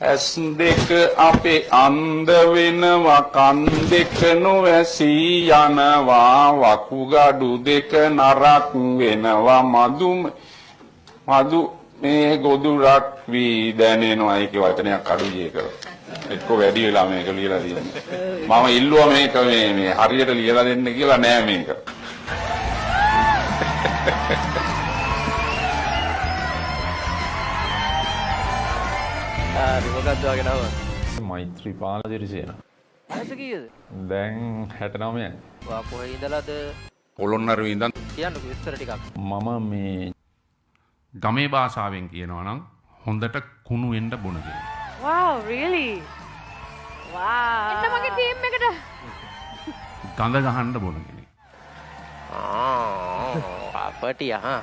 ඇස් දෙක අපේ අන්ධ වෙනවා කන් දෙක නොවැසී යනවා වකුගඩු දෙක නරක් වෙනවා මදු මේ ගොදුරක් වී දැනෙනවා ඒකේ වචනයක් අඩුයි ඒක එක්ක වැඩි වෙලා මේක ලියලා තියෙන්නේ මම ඉල්ලුවා මේක මේ හරියට ලියලා දෙන්න කියලා නෑ මේක මොකක්ද වගේ නම? මෛත්‍රීපාල දිරිසේන. ඇස කීයද? දැන් 69යි. වා කොහේ ඉඳලාද? පොළොන්නරුවේ ඉඳන් කියන්නකෝ විස්තර ටිකක්. මම මේ ගමේ භාෂාවෙන් කියනවා නම් හොඳට කුණු වෙන්න බොන කෙනෙක්. Wow, really? Wow. එන්න මගේ ටීම් එකට. ගඳ ගහන්න බොන කෙනෙක්. අපටි අහා.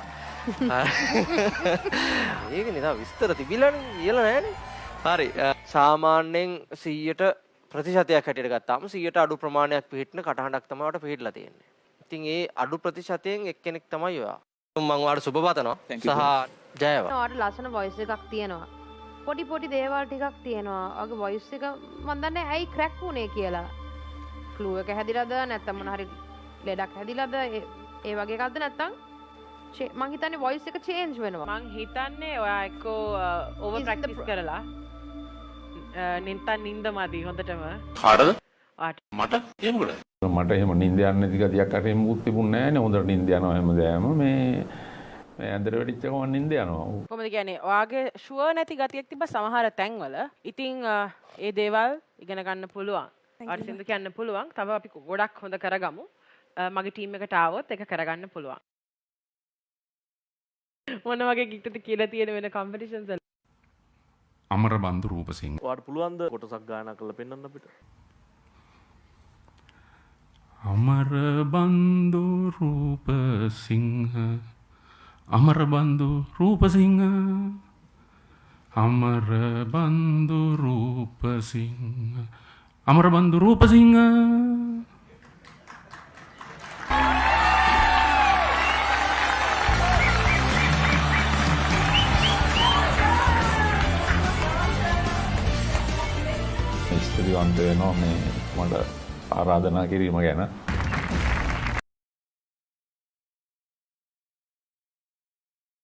ඒක නේ තා විස්තර තිබිලානේ කියලා නෑනේ. හරි සාමාන්‍යයෙන් 100ට ප්‍රතිශතයක් හැටියට ගත්තාම 100ට අඩු ප්‍රමාණයක් පිළිහිටන කටහඬක් තමයි ඔයාලට පිළිහිටලා තියෙන්නේ. ඉතින් ඒ අඩු ප්‍රතිශතයෙන් එක්කෙනෙක් තමයි ඔයා. මම ඔයාලට සුබ පතනවා. සහ ජයවා. ඔයාලට ලස්සන වොයිස් එකක් තියෙනවා. පොඩි දේවල් ටිකක් තියෙනවා. ඔයාගේ වොයිස් එක මම දන්නේ ඇයි ක්‍රැක් වුනේ කියලා. ෆ්ලූ එක හැදිලාද නැත්නම් මොන හරි ලෙඩක් හැදිලාද ඒ වගේ එකක්ද නැත්නම් මං හිතන්නේ වොයිස් එක චේන්ජ් වෙනවා. මං හිතන්නේ ඔයා එක්කෝ ඕවර් ප්‍රැක්ටිස් කරලා නින්ද මදි හොඳටම. කාටද? ආට. මට එහෙමද? මට එහෙම නිින්ද යන්නේ නැති ගතියක් අර එහෙම මුත් තිබුණේ නැහැ නේ. හොඳට නිින්ද යනවා හැමදාම මේ ඇඳට වෙටිච්ච ගමන් නිින්ද යනවා. කොහොමද කියන්නේ? ඔයාගේ ෂුවර් නැති ගතියක් තිබ්බ සමහර තැන්වල. ඉතින් ඒ දේවල් ඉගෙන ගන්න පුළුවන්. ඔයාට සින්දු කියන්න පුළුවන්. තව අපි ගොඩක් හොඳ කරගමු. මගේ ටීම් එකට ආවොත් ඒක කරගන්න පුළුවන්. මොන වගේ ගිට්ටුද කියලා තියෙන වෙන කම්පිටිෂන්ස් වල අමරබන්දු රූපසිංහ ඔයාලට පුළුවන් ද කොටසක් ගායනා කරලා පෙන්වන්න අපිට? අමරබන්දු රූපසිංහ අමරබන්දු රූපසිංහ අමරබන්දු රූපසිංහ අමරබන්දු රූපසිංහ ස්තුතිවන්ත වෙනවා මේ මට ආරාධනා කිරීම ගැන